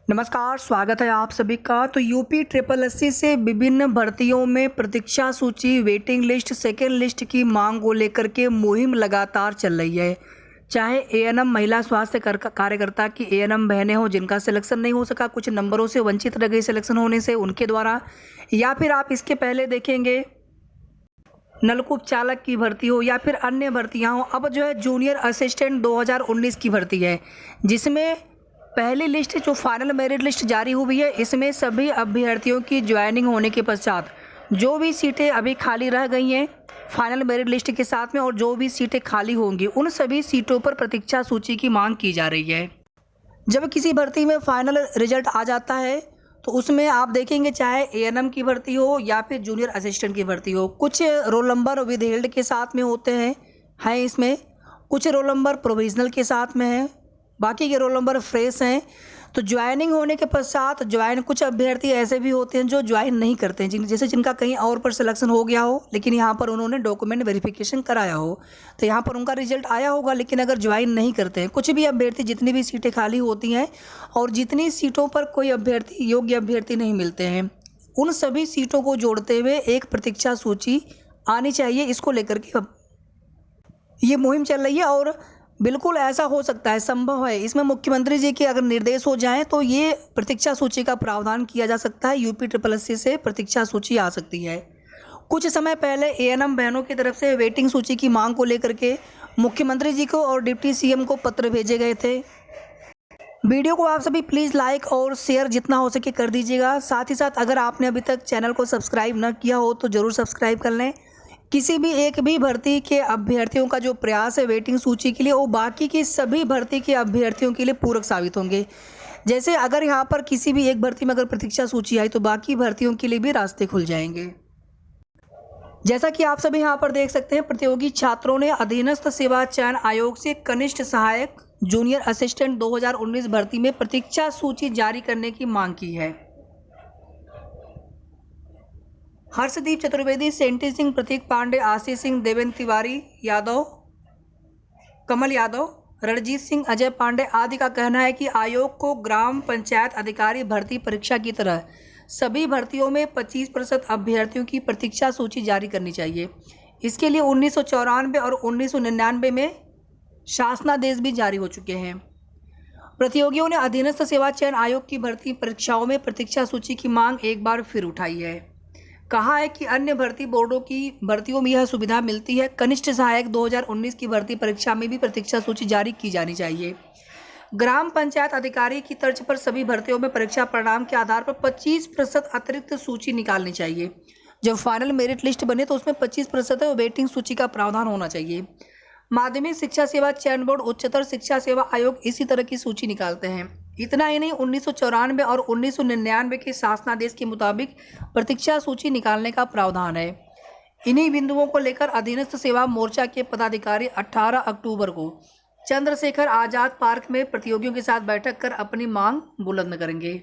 नमस्कार, स्वागत है आप सभी का। तो यूपी ट्रिपल एससी से विभिन्न भर्तियों में प्रतीक्षा सूची, वेटिंग लिस्ट, सेकेंड लिस्ट की मांग को लेकर के मुहिम लगातार चल रही है। चाहे एएनएम महिला स्वास्थ्य कार्यकर्ता की एएनएम बहनें हों जिनका सिलेक्शन नहीं हो सका, कुछ नंबरों से वंचित रह गई सिलेक्शन होने से उनके द्वारा, या फिर आप इसके पहले देखेंगे नलकूप चालक की भर्ती हो या फिर अन्य भर्तियाँ हों। अब जो है जूनियर असिस्टेंट 2019 की भर्ती है, जिसमें पहली लिस्ट जो फाइनल मेरिट लिस्ट जारी हुई है, इसमें सभी अभ्यर्थियों की ज्वाइनिंग होने के पश्चात जो भी सीटें अभी खाली रह गई हैं फाइनल मेरिट लिस्ट के साथ में, और जो भी सीटें खाली होंगी उन सभी सीटों पर प्रतीक्षा सूची की मांग की जा रही है। जब किसी भर्ती में फाइनल रिजल्ट आ जाता है तो उसमें आप देखेंगे, चाहे एएनएम की भर्ती हो या फिर जूनियर असिस्टेंट की भर्ती हो, कुछ रोल नंबर विदहेल्ड के साथ में होते हैं इसमें, कुछ रोल नंबर प्रोविजनल के साथ में है, बाकी के रोल नंबर फ्रेश हैं। तो ज्वाइनिंग होने के पश्चात कुछ अभ्यर्थी ऐसे भी होते हैं जो ज्वाइन नहीं करते हैं, जैसे जिनका कहीं और पर सिलेक्शन हो गया हो लेकिन यहाँ पर उन्होंने डॉक्यूमेंट वेरिफिकेशन कराया हो, तो यहाँ पर उनका रिजल्ट आया होगा लेकिन अगर ज्वाइन नहीं करते हैं। कुछ भी अभ्यर्थी, जितनी भी सीटें खाली होती हैं और जितनी सीटों पर कोई अभ्यर्थी योग्य अभ्यर्थी नहीं मिलते हैं, उन सभी सीटों को जोड़ते हुए एक प्रतीक्षा सूची आनी चाहिए। इसको लेकर के ये मुहिम चल रही है और बिल्कुल ऐसा हो सकता है, संभव है, इसमें मुख्यमंत्री जी के अगर निर्देश हो जाएं तो ये प्रतीक्षा सूची का प्रावधान किया जा सकता है। यूपी ट्रिपल एससी से प्रतीक्षा सूची आ सकती है। कुछ समय पहले एएनएम बहनों की तरफ से वेटिंग सूची की मांग को लेकर के मुख्यमंत्री जी को और डिप्टी सीएम को पत्र भेजे गए थे। वीडियो को आप सभी प्लीज़ लाइक और शेयर जितना हो सके कर दीजिएगा। साथ ही साथ अगर आपने अभी तक चैनल को सब्सक्राइब न किया हो तो ज़रूर सब्सक्राइब कर लें। किसी भी एक भी भर्ती के अभ्यर्थियों का जो प्रयास है वेटिंग सूची के लिए, वो बाकी की सभी भर्ती के अभ्यर्थियों के लिए पूरक साबित होंगे। जैसे अगर यहाँ पर किसी भी एक भर्ती में अगर प्रतीक्षा सूची आई तो बाकी भर्तियों के लिए भी रास्ते खुल जाएंगे। जैसा कि आप सभी यहाँ पर देख सकते हैं, प्रतियोगी छात्रों ने अधीनस्थ सेवा चयन आयोग से कनिष्ठ सहायक जूनियर असिस्टेंट 2019 भर्ती में प्रतीक्षा सूची जारी करने की मांग की है। हर्षदीप चतुर्वेदी, सेंटी सिंह, प्रतीक पांडे, आशीष सिंह, देवेंद्र तिवारी यादव, कमल यादव, रणजीत सिंह, अजय पांडे आदि का कहना है कि आयोग को ग्राम पंचायत अधिकारी भर्ती परीक्षा की तरह सभी भर्तियों में 25% अभ्यर्थियों की प्रतीक्षा सूची जारी करनी चाहिए। इसके लिए 1994 और 1999 में शासनादेश भी जारी हो चुके हैं। प्रतियोगियों ने अधीनस्थ सेवा चयन आयोग की भर्ती परीक्षाओं में प्रतीक्षा सूची की मांग एक बार फिर उठाई है। कहा है कि अन्य भर्ती बोर्डों की भर्तियों में यह सुविधा मिलती है। कनिष्ठ सहायक 2019 की भर्ती परीक्षा में भी प्रतीक्षा सूची जारी की जानी चाहिए। ग्राम पंचायत अधिकारी की तर्ज पर सभी भर्तियों में परीक्षा परिणाम के आधार पर 25% अतिरिक्त सूची निकालनी चाहिए। जब फाइनल मेरिट लिस्ट बने तो उसमें 25% वेटिंग सूची का प्रावधान होना चाहिए। माध्यमिक शिक्षा सेवा चयन बोर्ड, उच्चतर शिक्षा सेवा आयोग इसी तरह की सूची निकालते हैं। इतना ही नहीं, 1994 और 1999 के शासनादेश के मुताबिक प्रतीक्षा सूची निकालने का प्रावधान है। इन्हीं बिंदुओं को लेकर अधीनस्थ सेवा मोर्चा के पदाधिकारी 18 अक्टूबर को चंद्रशेखर आजाद पार्क में प्रतियोगियों के साथ बैठक कर अपनी मांग बुलंद करेंगे।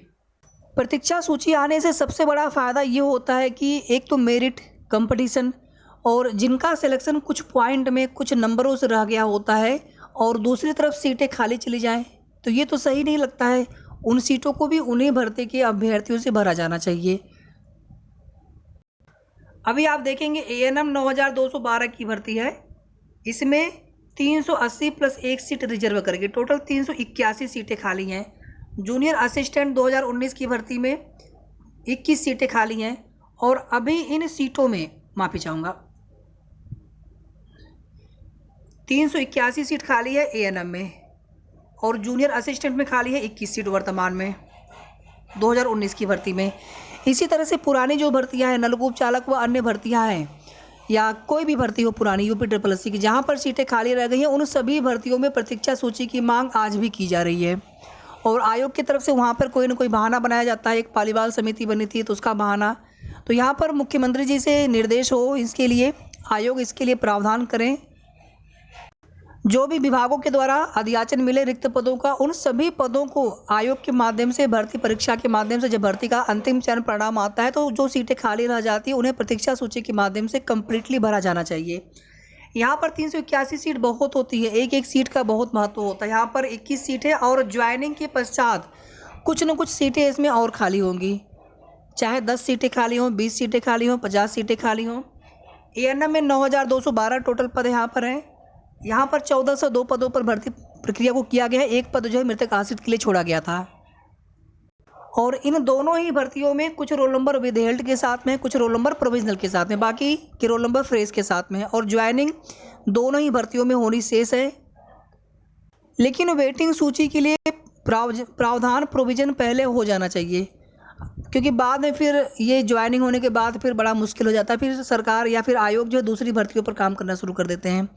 प्रतीक्षा सूची आने से सबसे बड़ा फायदा ये होता है कि एक तो मेरिट कंपटीशन, और जिनका सिलेक्शन कुछ पॉइंट में कुछ नंबरों से रह गया होता है और दूसरी तरफ सीटें खाली चली जाएं, तो ये तो सही नहीं लगता है। उन सीटों को भी उन्हीं भर्ती के अभ्यर्थियों से भरा जाना चाहिए। अभी आप देखेंगे एएनएम 9212 की भर्ती है, इसमें 380 प्लस 1 सीट रिजर्व करके टोटल 381 सीटें खाली हैं। जूनियर असिस्टेंट 2019 की भर्ती में 21 सीटें खाली हैं और अभी इन सीटों में माफ़ी चाहूँगा 381 सीट खाली है एएनएम में, और जूनियर असिस्टेंट में खाली है 21 सीट वर्तमान में 2019 की भर्ती में। इसी तरह से पुरानी जो भर्तियां हैं, नलकूप चालक व अन्य भर्तियां हैं या कोई भी भर्ती हो पुरानी यूपी ट्रिपल एससी की, जहां पर सीटें खाली रह गई हैं, उन सभी भर्तियों में प्रतीक्षा सूची की मांग आज भी की जा रही है। और आयोग की तरफ से वहाँ पर कोई ना कोई बहाना बनाया जाता है। एक पालीवाल समिति बनी थी तो उसका बहाना, तो यहाँ पर मुख्यमंत्री जी से निर्देश हो इसके लिए, आयोग इसके लिए प्रावधान करें। जो भी विभागों के द्वारा अधियाचन मिले रिक्त पदों का, उन सभी पदों को आयोग के माध्यम से, भर्ती परीक्षा के माध्यम से जब भर्ती का अंतिम चयन परिणाम आता है तो जो सीटें खाली रह जाती है उन्हें प्रतीक्षा सूची के माध्यम से कंप्लीटली भरा जाना चाहिए। यहाँ पर 381 सीट बहुत होती है, एक एक सीट का बहुत महत्व होता है। यहाँ पर 21 सीट है और ज्वाइनिंग के पश्चात कुछ न कुछ सीटें इसमें और खाली होंगी, चाहे 10 सीटें खाली हों, 20 सीटें खाली हों, 50 सीटें खाली हों। एएनएम में 9,212 टोटल पद यहाँ पर हैं। यहाँ पर 1402 पदों पर भर्ती प्रक्रिया को किया गया है। एक पद जो है मृतक आश्रित के लिए छोड़ा गया था। और इन दोनों ही भर्तियों में कुछ रोल नंबर विदहेल्ड के साथ में, कुछ रोल नंबर प्रोविजनल के साथ में, बाकी के रोल नंबर फ्रेश के साथ में। और ज्वाइनिंग दोनों ही भर्तियों में होनी शेष है। लेकिन वेटिंग सूची के लिए प्रावधान प्रोविज़न पहले हो जाना चाहिए, क्योंकि बाद में फिर ये ज्वाइनिंग होने के बाद फिर बड़ा मुश्किल हो जाता है। फिर सरकार या फिर आयोग जो है दूसरी भर्तियों पर काम करना शुरू कर देते हैं।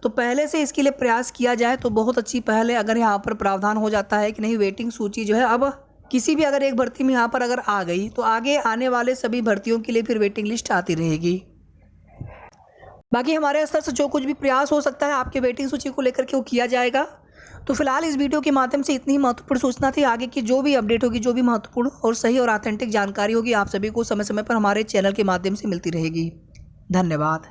तो पहले से इसके लिए प्रयास किया जाए तो बहुत अच्छी पहल है। अगर यहाँ पर प्रावधान हो जाता है कि नहीं, वेटिंग सूची जो है अब किसी भी अगर एक भर्ती में यहाँ पर अगर आ गई तो आगे आने वाले सभी भर्तियों के लिए फिर वेटिंग लिस्ट आती रहेगी। बाकी हमारे स्तर से जो कुछ भी प्रयास हो सकता है आपके वेटिंग सूची को लेकर के वो किया जाएगा। तो फिलहाल इस वीडियो के माध्यम से इतनी ही महत्वपूर्ण सूचना थी। आगे की जो भी अपडेट होगी, जो भी महत्वपूर्ण और सही और ऑथेंटिक जानकारी होगी, आप सभी को समय समय पर हमारे चैनल के माध्यम से मिलती रहेगी। धन्यवाद।